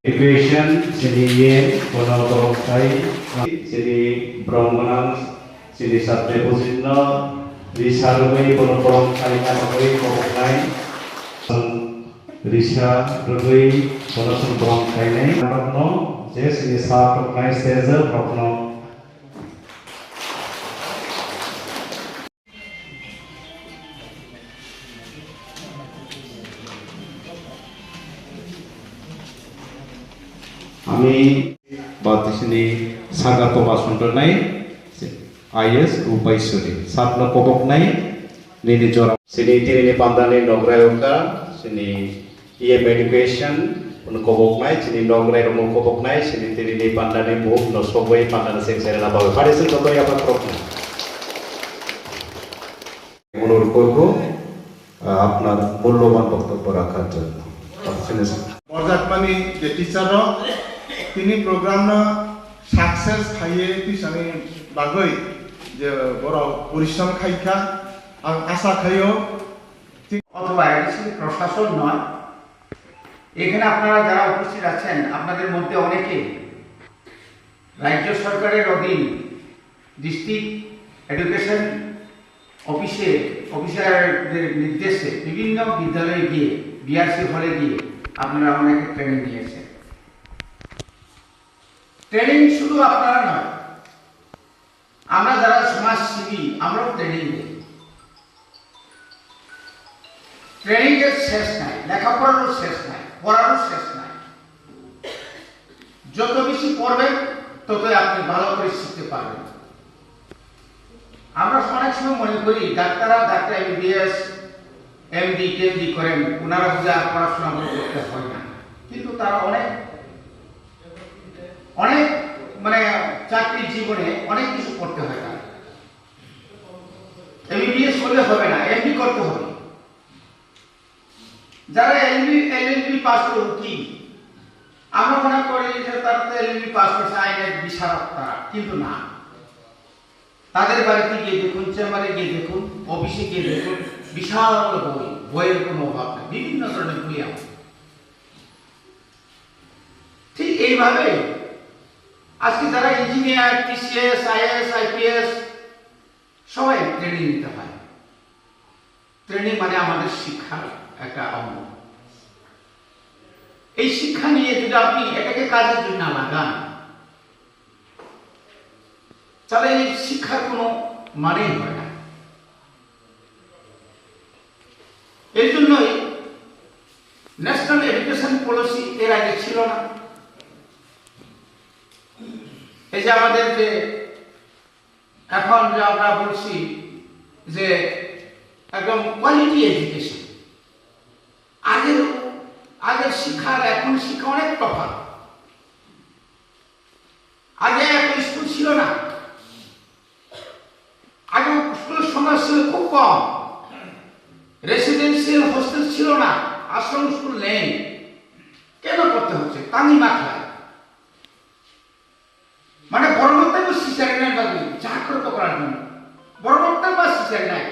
Equation sini yen kono korongkai sini brahmanan sini sate positno risarui kono korongkai kanoi korongkai risa rui kono korongkai nei korongno je sini sa korongkai stage korongno Ami batisini sagar kopas untuk naik IS upaisuri sapna kopok naik nini jora sini tini pandani nograyoka sini iye medication pun kopok naik sini nogray romo kopok naik sini tini pandani buh no soboy pandana sengsara labawe pada sen koto ya pak prok menurut kogo আপনার মূল্যবান বক্তব্য রাখার জন্য পর্যাপ্তমানি যে teacher তিনি programme success খাইয়ে পিছনে বাগৈ যে বড় পরিশ্রম খাইখা আর আশা খাইও অথবা এডিসি প্রশাসন নয় এখানে আপনারা যারা উপস্থিত আছেন আপনাদের মধ্যে অনেকে রাজ্য সরকারের অধীন ডিস্ট্রিক্ট এডুকেশন অফিসারদের নির্দেশে বিভিন্ন বিদ্যালয়ে গিয়ে বিআরসি হলে গিয়ে আপনারা অনেকে ট্রেনিং নিয়েছেন ট্রেনিং শুধু আপনারা নয় আমরা যারা সমাজসেবী আমরাও ট্রেনিং দিই ট্রেনিং এর শেষ নাই লেখাপড়ারও শেষ নাই পড়ারও শেষ নাই যত বেশি পড়বেন ততই আপনি ভালো করে শিখতে পারবেন আমরা অনেক সময় মনে করি ডাক্তার এমবিবিএস এমডি টিএমডি করেন ওনারা যা পড়াশোনা করতে হয় না কিন্তু তারা অনেক মানে চাকরির জীবনে অনেক কিছু করতে হয় না এমবিবিএস করলে হবে না এমডি করতে হবে যারা এলএলবি পাস করে উকিল আমরা মনে করি যে তারা তো এলএলবি পাস করছে আইনের বিশারদ তারা কিন্তু না তাদের বাড়িতে গিয়ে দেখুন চেম্বারে গিয়ে দেখুন অফিসে গিয়ে দেখুন বিশাল বইয়ের কোনো অভাব নেই বিভিন্ন ধরনের বই আছে ঠিক এইভাবে আজকে যারা ইঞ্জিনিয়ার টিসিএস আইএস আইপিএস সবাই ট্রেনিং নিতে হয় ট্রেনিং মানে আমাদের শিক্ষার একটা অঙ্গ এই শিক্ষা নিয়ে যদি আপনি এটাকে কাজের জন্য লাগান তাহলে এই শিক্ষার কোনো মানেই হয় না এই জন্যই ন্যাশনাল এডুকেশন পলিসি এর আগে ছিল না এই যে আমাদের যে এখন যে আমরা বলছি যে একদম কোয়ালিটি এডুকেশন আগের শিক্ষার এখন শিক্ষা অনেক তফাৎ আগে এত স্কুল ছিল না আগে স্কুলের সংখ্যা ছিল খুব কম রেসিডেন্সিয়াল হোস্টেল ছিল না আশ্রম স্কুল নেই কেন করতে হচ্ছে তানি মাথায় মানে বড় বক্তব্য শিক্ষার নাই বাকি জাগ্রত করার জন্য বড় বক্তব্য শিক্ষার নাই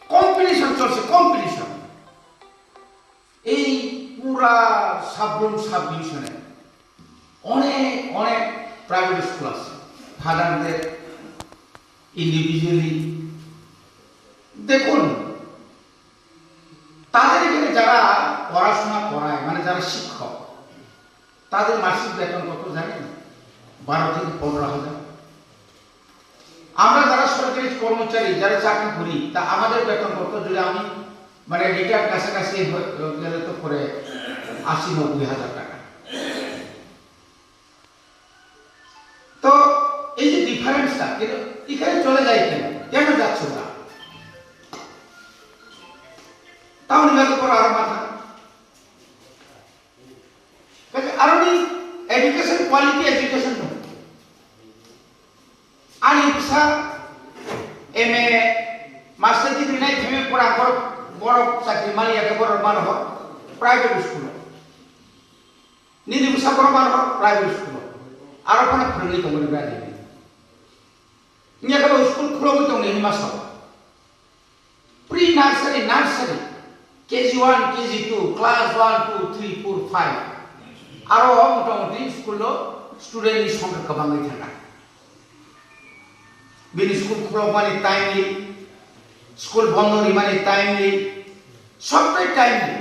কম্পিটিশন চলছে কম্পিটিশন এই পুরা সাব ডিভিশনে অনেক প্রাইভেট স্কুল আছে ফাদারদের ইন্ডিভিজুয়ালি দেখুন তাদের এখানে যারা পড়াশোনা করায় মানে যারা শিক্ষক তাদের মাসিক বেতন কত জানেন 12 থেকে 15,000 আমরা যারা সরকারি কর্মচারী যারা চাকরি করি তা আমাদের বেতন কত যদি আমি মানে রিটায়ার কাছাকাছি গেলে তো করে 80-90,000 টাকা তো এই যে ডিফারেন্সটা এখানে চলে যায় কেন যাচ্ছে ওরা তাও নিবাদ করা আর মাথা আরো এডুকেশন কোয়ালিটি এডুকেশন আর ইচ্ছা এমএ মাস্টার ডিগ্রি নাই থেমে পড়া বড় চাকরি মালিয়াকে বড় মান হোক প্রাইভেট স্কুল নিদি বুসা বড় মান হোক প্রাইভেট স্কুল আরো কোনো ফ্রেন্ডলি কমনি ব্যাধি নিয়ে গেল স্কুল খুলো তো নেই মাস pre nursery KG 1 KG 2 class 1 2 3 4 5 আরো মোটামুটি স্কুল স্টুডেন্টनि সংখ্या गोबाङै थाङा बेनि स्कुल खुलावबानि टाइमलि स्कुल बन्द माने टाइमलि सबटाই टाइमलि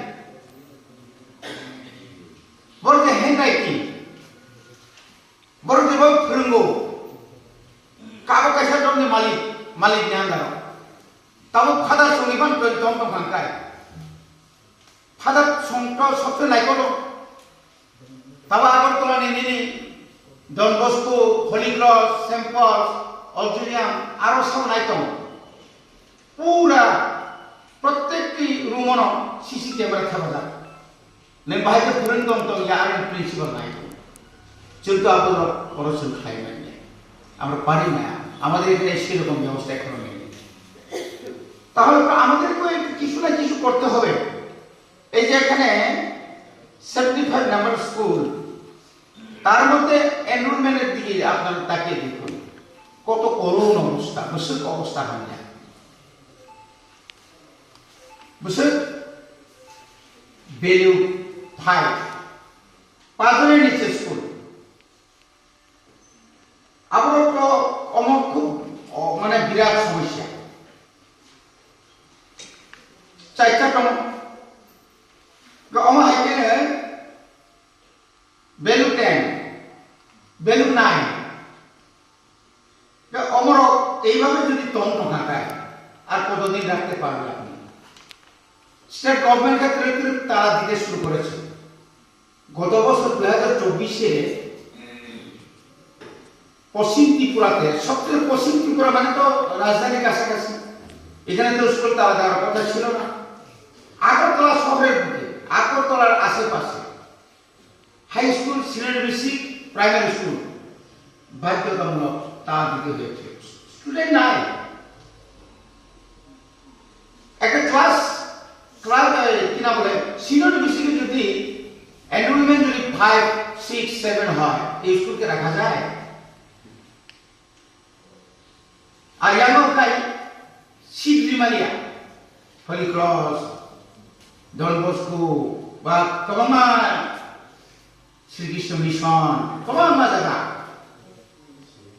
बरके हेन्ड राइटिं बरके बो फोरोंगौ काबो कायसा दंनि मालिकनि आन्दाराव ताबो फादार संनिबान दं दंखांखाय फादार संथ सबसे नायको दं ताबो आगरतलानि निनि डन बस्को हली क्रस सेन्ट पल्स ऑडिटोरियम आरो सब नायतं पूरा प्रत्येकटी रूमनो सीसी कैमरा थाबाजा ने बाहायते फोरोंदों तो यार प्रिंसिपल नायतं जोंथ' आबो खरसजों खायमोन আমরা পারি না আমাদের এখানে সেরকম ব্যবস্থা এখনো নেই তাহলে আমাদেরকে কিছু না কিছু করতে হবে এই যে এখানে 75 নাম্বার স্কুল তার মধ্যে এনরোলমেন্টের দিকে আপনারা তাকিয়ে দেখুন কত করুণ অবস্থা মুশকিল অবস্থা হয় না মুশকিল ভ্যালু 5 পাঁচজনের নিচে স্কুল আবার তো অমর খুব মানে বিরাট সমস্যা চাইটা দं অমর হাইকেনে ভ্যালু 10 ভ্যালু 9 অমর এইভাবে যদি তন্ন থাকায় আর কতদিন রাখতে পারবে আপনি স্টেট গভর্নমেন্ট ক্ষেত্রে তারা দিতে শুরু করেছে গত বছর 2024 এ পশ্চিম ত্রিপুরাতে সবচেয়ে পশ্চিম ত্রিপুরা মানে তো রাজধানীর কাছাকাছি এখানে তো স্কুল তারা দেওয়ার কথা ছিল না আগরতলা শহরের বুকে আগরতলার আশেপাশে high school senior basic primary school বাধ্যতামূলক তারা দিতে হয়েছে স্টুডেন্ট নাই একটা ক্লাস কি না বলে সিনিয়র বেসিকে যদি এনরোলমেন্ট যদি 5 6 7 হয় এই স্কুলকে রাখা যায় আর ইয়ানোকাই সিদ্রিমালিয়া হলি ক্রস ডন বস্কো বা কমা শ্রীকৃষ্ণ মিশন কমা জায়গা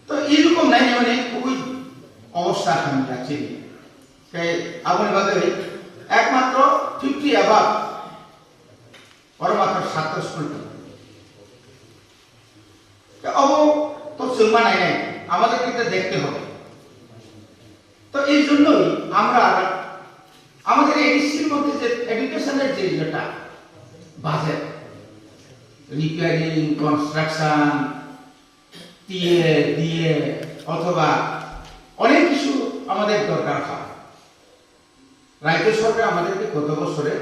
তো এরকম নাই মানে খুবই অবস্থা খারাপ যাচ্ছে তাই আপনি বাদে একমাত্র 50 অ্যাবাভ পরমাত্র ছাত্র স্কুল অব তো চলমা নাই আমাদের কিন্তু দেখতে হবে তো এই জন্যই আমরা আমাদের এডিসির মধ্যে যে এডুকেশনের যে যেটা বাজেট রিপেয়ারিং কনস্ট্রাকশন দিয়ে অথবা অনেক কিছু আমাদের দরকার হয় রাজ্য সরকার আমাদেরকে গত বছরে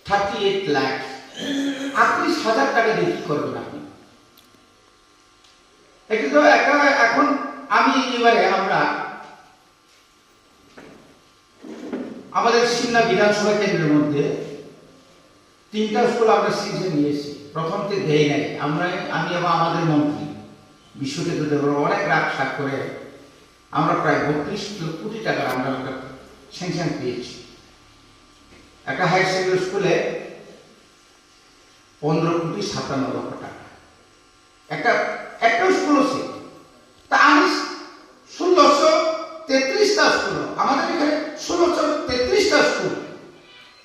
38 লাখ 38,000 টাকা দিয়ে কি করবেন আপনি এখন আমি এবারে আমরা আমাদের সিমলা বিধানসভা কেন্দ্রের মধ্যে 3টা স্কুল আমরা সিজে নিয়েছি প্রথমতে দেই নাই আমি এবং আমাদের মন্ত্রী বিশ্ববিদ্যালয় অনেক রাগ সাক করে আমরা প্রায় 32 কোটি টাকা আমরা স্যাংশন পেয়েছি একটা হাই সেকেন্ডারি স্কুলে 15 কোটি 57 লক্ষ টাকা একটা স্কুল আছে তা আমি 1633টা স্কুল আমাদের এখানে 1633টা স্কুল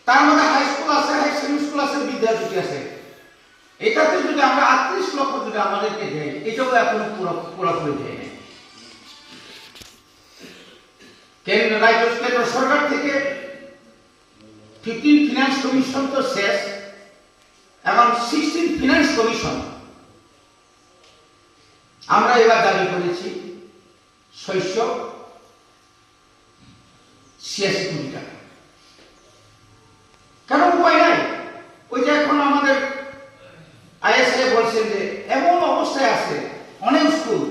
তার মধ্যে হাই স্কুল আছে হাই সেকেন্ডারি স্কুল আছে বিদ্যাপীঠ আছে এটাতে যদি আমরা 38 লক্ষ যদি আমাদেরকে দেয় এটাও এখন পুরোপুরি দেয় না কেন্দ্র সরকার থেকে 15 ফিনান্স কমিশন তো শেষ এবং 16 ফিনান্স কমিশন আমরা এবার দাবি করেছি 686 কোটি টাকা কেন উপায় নাই ওই যে এখন আমাদের আইএসএ বলছেন যে এমন অবস্থায় আছে অনেক স্কুল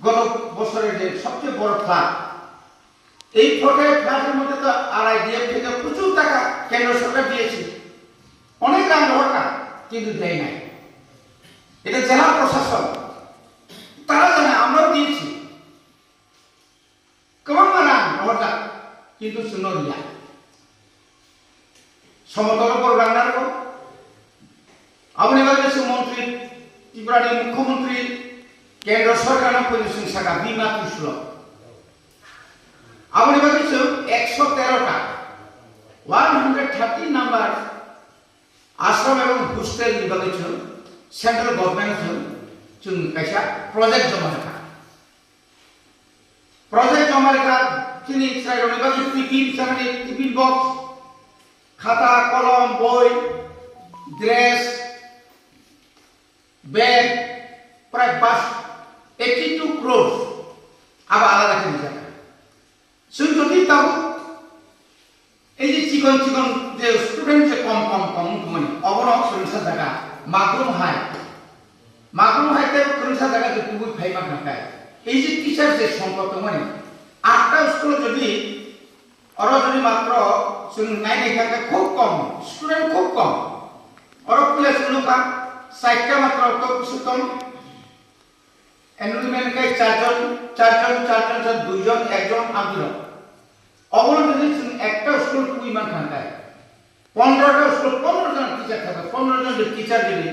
গত বছরের যে সবচেয়ে বড় ফ্ল্যাট এই ফ্ল্যাটের মধ্যে তো আরআইডিএফ থেকে প্রচুর টাকা কেন্দ্র সরকার দিয়েছে অনেক দাম দরকার কিন্তু দেয় নাই এটা জেলা প্রশাসন তারা জানে আমরাও দিয়েছি কেমন মানান কিন্তু শুনো রিয়া সমতল প্রোগ্রাম নারগো আপনি বাংলাদেশ মন্ত্রী ত্রিপুরার মুখ্যমন্ত্রী কেন্দ্র সরকার পরিবেশন শাখা বিমা কৃষ্ণ আপনি বাংলাদেশ 113টা 130 নাম্বার আশ্রম এবং হোস্টেল বিভাগে সেন্ট্রাল গভর্নমেন্ট जों कैसा प्रोजेक्ट जमा रखा जोंनि साइडनि बाकी टिफिन बक्स खाता कलम बय ड्रेस बैग प्राय 82 crore अब आलादा खानि जागा जों जुदि ताव এই যে চিকন যে স্টুডেন্ট যে কম মানে অবন সংখ্যা জায়গা মাগরুম হাইতে সংখ্যা জায়গা যে তুই ফাইমা নাকায় এই যে টিচার যে সংকট মানে 8টা স্কুল যদি যদি মাত্র जों नायनाय थाखाय খুব कम स्टूडेंट খুব कम प्लेस नुका 60টা মাত্র তো কিছু কম এনরোলমেন্ট কে 4জন 2জন একজন আমদিন অবলম্বন যদি একটা স্কুল তুই মান থাকায় 15টা স্কুল 15 জন টিচার থাকে 15 জন টিচার যদি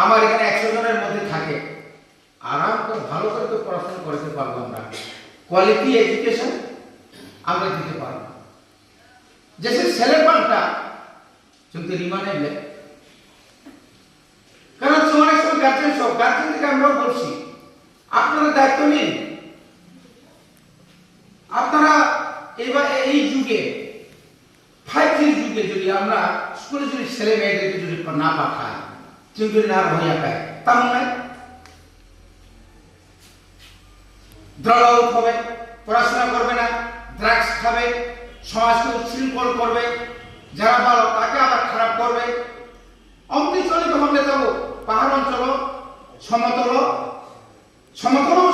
আমার এখানে 100 জনের মধ্যে থাকে আরাম করে ভালো করে তো পড়াশোনা করতে পারবো আমরা কোয়ালিটি এডুকেশন আমরা দিতে পারবো जैसे सेलेबानটা जोंকে রিমান্ডে কারণ অনেক সময় গার্জেন থেকে আমরা বলছি আপনারা দায়িত্ব নিন আপনারা এবার এই যুগে 5G যুগে যদি আমরা স্কুলে যদি ছেলে মেয়েদেরকে যদি না পাঠাই যদি না হইয়া পায় তাহলে দ্রঢ় হবে পড়াশোনা করবে না ড্রাগস খাবে সমাজকে উচ্ছৃঙ্খল করবে যারা ভালো তাকে আবার খারাপ করবে অমৃতচলিত হবে তবু পাহাড় অঞ্চল সমতল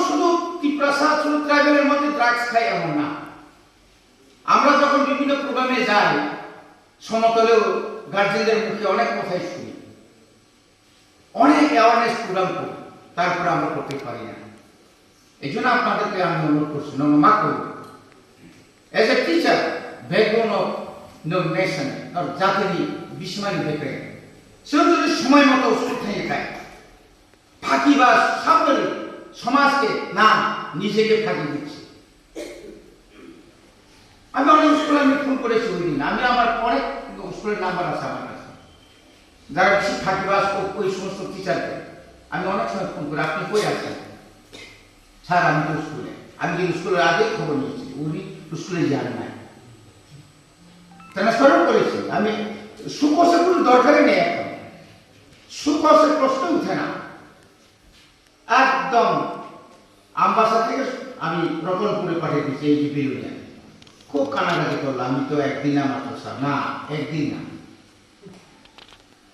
শুধু ত্রিপ্রাসা শুধু ট্রাইবেলের মধ্যে ড্রাগস খায় এমন না আমরা যখন বিভিন্ন প্রোগ্রামে যাই সমতলেও গার্জেনদের মুখে অনেক কথাই শুনি অনেক অ্যাওয়ারনেস প্রোগ্রাম করি তারপরে আমরা করতে পারি না এই জন্য আপনাদেরকে আমি অনুরোধ করছি নমা করি As a teacher, backbone of no nation or জাতির বিস্ময় দেখে সে যদি সময় মতো ওষুধ থেকে খায় ফাঁকি বা সাবধানে সমাজকে না নিজেকে ফাঁকি দিচ্ছে আমি অনেক স্কুলে আমি ফোন করেছি ওই দিন আমি আমার অনেক স্কুলের নাম্বার আছে আমার কাছে যারা বেশি ফাঁকিবাজ ওই সমস্ত টিচারকে আমি অনেক সময় ফোন করি আপনি কই আছেন স্যার আমি তো স্কুলে আমি কিন্তু স্কুলের আগেই খবর নিয়েছি উনি স্কুলে যান নাই ট্রান্সফারও করেছি আমি সুকোষের কোনো দরকারই নেই এখন সুকোষের প্রশ্ন উঠে না একদম আমবাসা থেকে আমি রতনপুরে পাঠিয়ে দিচ্ছি এই যে বেলুনিয়া খুব কানাকাটি করলো আমি তো একদিন মাত্র স্যার না একদিন না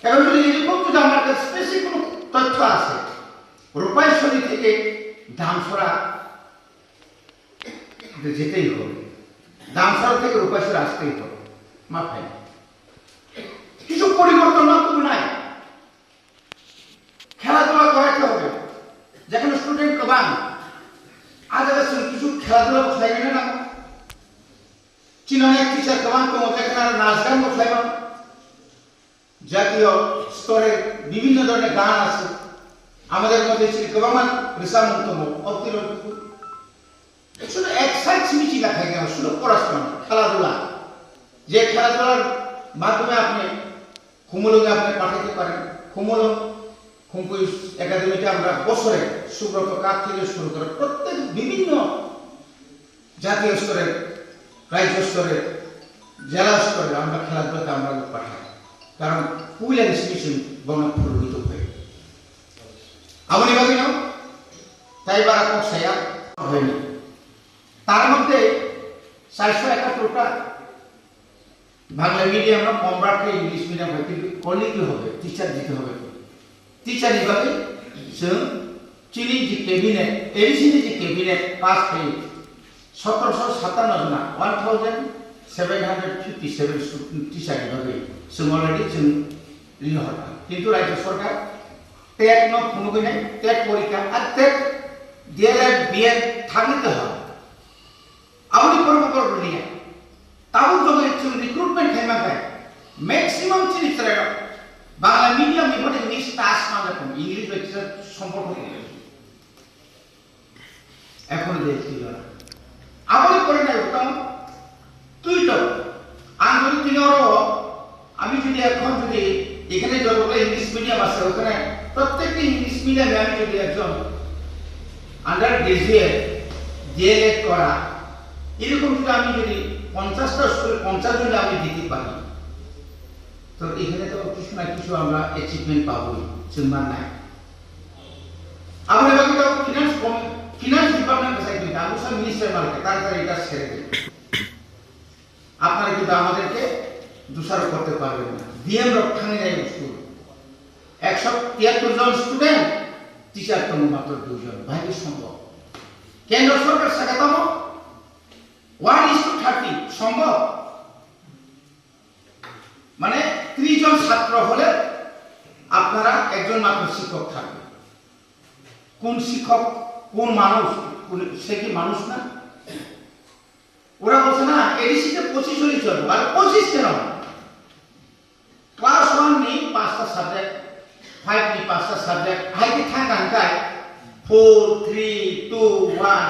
এখন যদি এরকম যদি আমার কাছে স্পেসিফিক কোনো তথ্য আছে রূপাইশ্বরী থেকে ধামসরা যেতেই হবে দামসার থেকে রূপাইশ্বর আসতেই হবে মাথায় কিছু পরিবর্তন না তুমি নাই খেলাধুলা করাতে হবে যেখানে স্টুডেন্ট কমান আজ কিছু খেলাধুলা বসাইবে না চিনানে টিচার কমান তো যেখানে নাচ গান বসাইব জাতীয় স্তরে বিভিন্ন ধরনের গান আছে আমাদের মধ্যে ছিল কমান ঋষামন্তম অতিরিক্ত শুধু এক্সাইজ মিচি লেখা গেল শুধু পড়াশোনা খেলাধুলা যে খেলাধুলার মাধ্যমে আপনি খুমুলুকে আপনি পাঠাতে পারেন খুমকুই একাডেমিতে আমরা বছরে সুব্রত কাপ থেকে শুরু করে প্রত্যেক বিভিন্ন জাতীয় স্তরে রাজ্য স্তরে জেলা স্তরে আমরা খেলাধুলাতে আমরা পাঠাই কারণ ফুল ইনস্টিটিউশন বনপ্রভূত হয়ে আপনি ভাবি না তাই বারা কষাইয়া হয়নি তার মধ্যে 471টা বাংলা মিডিয়াম কম রাখলে ইংলিশ মিডিয়াম হয় কিন্তু কলিগ হবে টিচার দিতে হবে টিচার হিসাবে চিনি যে ক্যাবিনেট এডিসিনি যে ক্যাবিনেট পাস হয়ে 1757 জন 1757 টিচার হিসাবে অলরেডি লিহর কিন্তু রাজ্য সরকার টেট কোনো নাই টেট পরীক্ষা আর টেট ডিএলএড বিএড থাকতে হয় আপনি কর্মকর্তা নিয়ে তাও যখন রিক্রুটমেন্ট খাইমা পায় ম্যাক্সিমাম জিনিসরা বাংলা মিডিয়াম এবং ইংলিশ টাচ না দেখুন ইংলিশ ব্যক্তির সম্পর্ক এখন দেখছি আবার করে নাই উত্তম তুই তো আমি যদি আমি যদি এখন যদি এখানে যতগুলো ইংলিশ মিডিয়াম আছে ওখানে প্রত্যেকটি ইংলিশ মিডিয়ামে আমি যদি একজন আন্ডার গ্রাজুয়েট ডিএলএড করা এরকম যদি আমি যদি 50টা স্কুলে 50 জনে আমি দিতে পারি তো এখানে তো কিছু না কিছু আমরা অ্যাচিভমেন্ট পাবোই চিন্তার নাই আমরা বাকি তো ফিনান্স ডিপার্টমেন্ট কাছে কিন্তু আমি সব মিনিস্টার মার্কে তাড়াতাড়ি এটা ছেড়ে দিই আপনারা কিন্তু আমাদেরকে দোষারোপ করতে পারবেন না ডিএম রক্ষাঙ্গে যায় স্কুল 173 জন স্টুডেন্ট টিচার তো মাত্র 2 জন ভাগ্য সম্ভব কেন্দ্র সরকার সেখানে 1:30 সম্ভব মানে 30 জন ছাত্র হলে আপনারা একজন মাত্র শিক্ষক থাকবে কোন শিক্ষক কোন মানুষ সে কি মানুষ না ওরা বলছে না এডিসিতে 25 হলেই চলবে আর 25 কেন ক্লাস 1 নিয়ে 5টা সাবজেক্ট 5 নিয়ে 5টা সাবজেক্ট হাইতে থাকায় 4 3 2 1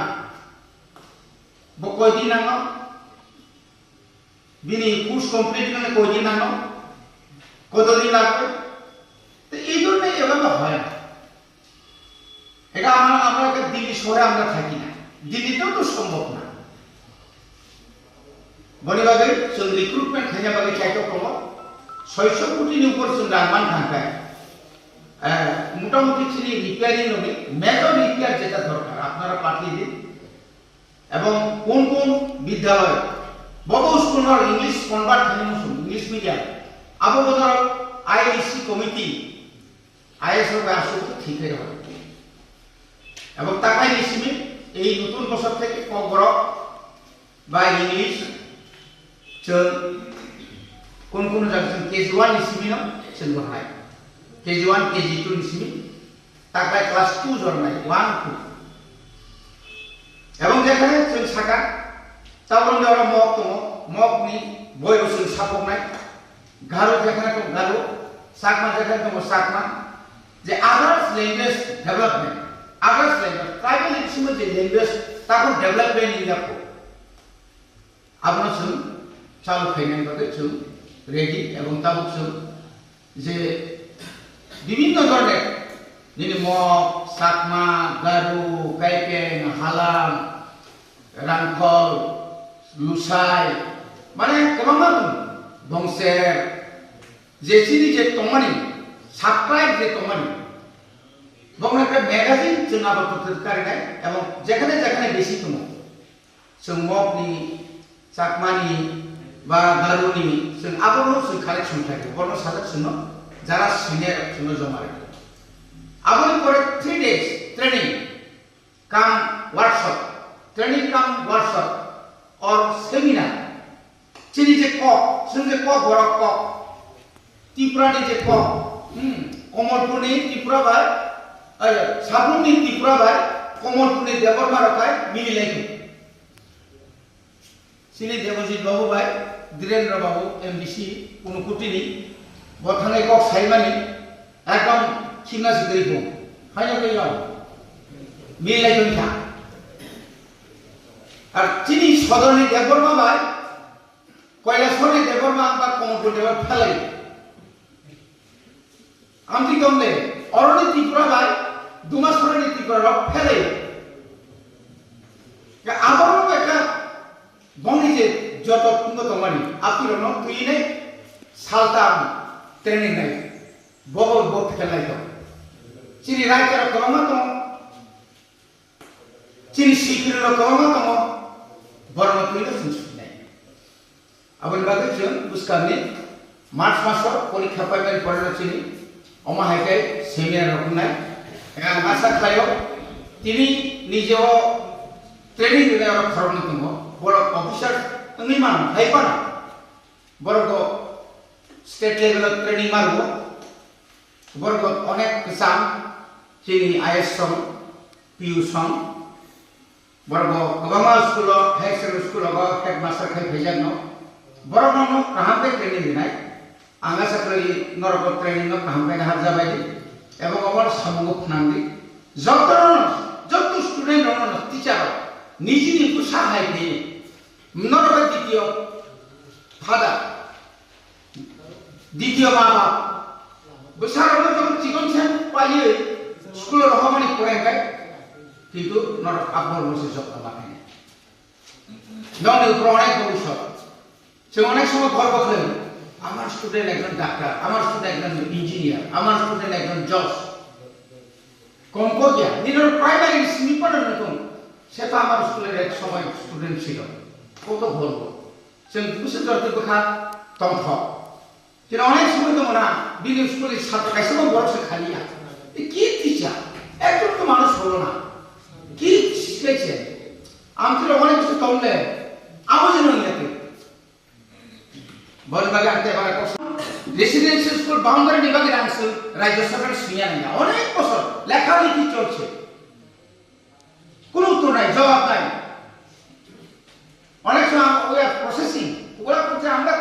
কয়দিন নাও বিনি কোর্স কমপ্লিট করলে কয়দিন নাও কতদিন লাগবে তো এই জন্য এভাবে হয় না এটা আমরা দিল্লি শহরে আমরা থাকি না দিল্লিতেও তো সম্ভব না বনিবাগে রিক্রুটমেন্ট খাইয়াবাগে চাইতো কম 600 কোটির উপর রাজমান থাকায় মোটামুটি ছিল রিপেয়ারিং হবে মেজর রিপেয়ার যেটা দরকার আপনারা পাঠিয়ে দিন এবং কোন কোন বিদ্যালয় বড় স্কুলের ইংলিশ কনভার্ট ইংলিশ মিডিয়াম আবো বদর আইএসসি কমিটি আইএস হবে আসলে ঠিক হয়ে হবে এবং তাকাই নিছিমি এই নতুন বছর থেকে কগর বা ইংলিশ চল কোন কোন জায়গা কেজি 1 নিছিমি না চল বহাই কেজি 1 কেজি 2 নিছিমি তাকাই ক্লাস 2 জন নাই 1 2 এবং যেখানে চল ছাকা তারপর আমরা মক নি বই বসে ছাপক নাই গারো যেখানে তো গারো সাকমা যেখানে তো সাকমা যে others language development others language tribal instrument যে ল্যাঙ্গুয়েজ তারপর ডেভেলপমেন্ট ইন্ডিয়াকো আপনার শুন চালু খাইনান বাদে শুন রেডি এবং তাবুক শুন যে বিভিন্ন ধরনের যিনি মক সাকমা গারো কাইপেন হালাম রাংখল লুসাই মানে কেমন বংশের যে চিনি যে তোমানি সাবস্ক্রাইব যে তোমানি এবং একটা ম্যাগাজিন जों आबाद করতে এবং যেখানে যেখানে বেশি দङ जों मकनि চাকমানি বা গারুনি जों আবারও जों কালেকশন থাকে বড় সাজাক শুনো যারা সিনিয়র শুনো জমা রাখে আবার পরে 3 days ট্রেনিং কাম ওয়ার্কশপ ট্রেনিং কাম ওয়ার্কশপ और সেমিনার চিনি যে ক जों যে ক বড় ক ত্রিপুরানি যে ক কমলপুরনি ত্রিপুরা ভাই সাবুনি ত্রিপুরা ভাই কমলপুরনি দেবরমা রাখায় মিলি লাগে শ্রী দেবজিৎ বাবু ভাই ধীরেন্দ্র বাবু এমবিসি কোনো কুটিনি বথানে কক সাইমানি একদম চিন্না সিদ্ধাই কম হাইনা কই যাও মিলি লাগে না আর চিনি সদরনি দেবরমা ভাই কৈলাসহরনি দেবরমা বা কমলপুর দেবর ফেলাই আমি কমলে অরণি ত্রিপুরা ভাই দুমাসরণি ত্রিপুরা ফেলে আবারও একটা বনি যে যত উন্নত মানি আপনি তুই নেই সালতাম ট্রেনিং নাই বগল বোধ খেলাই তো চিনি রাইটার কমা তো চিনি শিখির কমা তো বর্ণ তুই তো শুনছি নাই আবার বাকি জন বুঝকানি মার্চ মাসের পরীক্ষা পাইবেন পড়ে চিনি অমাহাইকে সেমিনার রকম নাই আশা খায়ও তিনি নিজেও ট্রেনিং দিলে খরচ দङ বড় অফিসার তুমি মান হাইপানা বড় স্টেট লেভেল ট্রেনিং মারব বড় অনেক কিসাম চিনি আইএস সং পিউ সং বড় government school high secondary school headmaster খাই ভেজান বড় কাহাতে ট্রেনিং দিনাই आंगा साख्रि नरक ट्रेनिंग कामबाय हाजाबाय এবং আবার সামগ্রিক নামদি যত স্টুডেন্ট রন টিচার নিজে সাহায্য দিয়ে নরক দ্বিতীয় ফাদার দ্বিতীয় মা বাপ বসারনো যখন জীবন সেন পাইয়ে স্কুলের রহমানি পড়াইবাই কিন্তু নরক আব্বর বসে যত্ন লাগে ননের উপর অনেক ভবিষ্যৎ সে অনেক সময় গর্ব করে আমার স্টুডেন্ট একজন ডাক্তার আমার স্টুডেন্ট একজন ইঞ্জিনিয়ার আমার স্টুডেন্ট একজন জজ কম করিয়া নিজের প্রাইমারি স্নিপার নতুন সেটা আমার স্কুলের এক সময় স্টুডেন্ট ছিল কত গর্ব সে বুঝে জড়তে কথা তথ্য কিন্তু অনেক সময় তো মনে বিদেশ স্কুলের ছাত্র কাছে বড় সে খালি আছে কি টিচার একজন তো মানুষ হলো না কি শিখেছে আমি তো অনেক কিছু তমলে আবজন নিতে বলবাগে আনতে পারে রেসিডেন্সিয়াল স্কুল বাউন্ডারি বিভাগের আনসার রাজ্য সরকার শুনিয়া নেই অনেক বছর লেখালেখি চলছে কোনো উত্তর নাই জবাব নাই অনেক সময় ওই প্রসেসিং ওগুলা করছে আমরা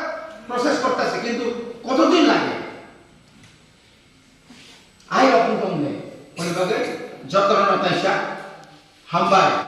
প্রসেস করতেছি কিন্তু কতদিন লাগে আই রকম কম নেই বলবাগে যত্নতা ইসা হাম্বাই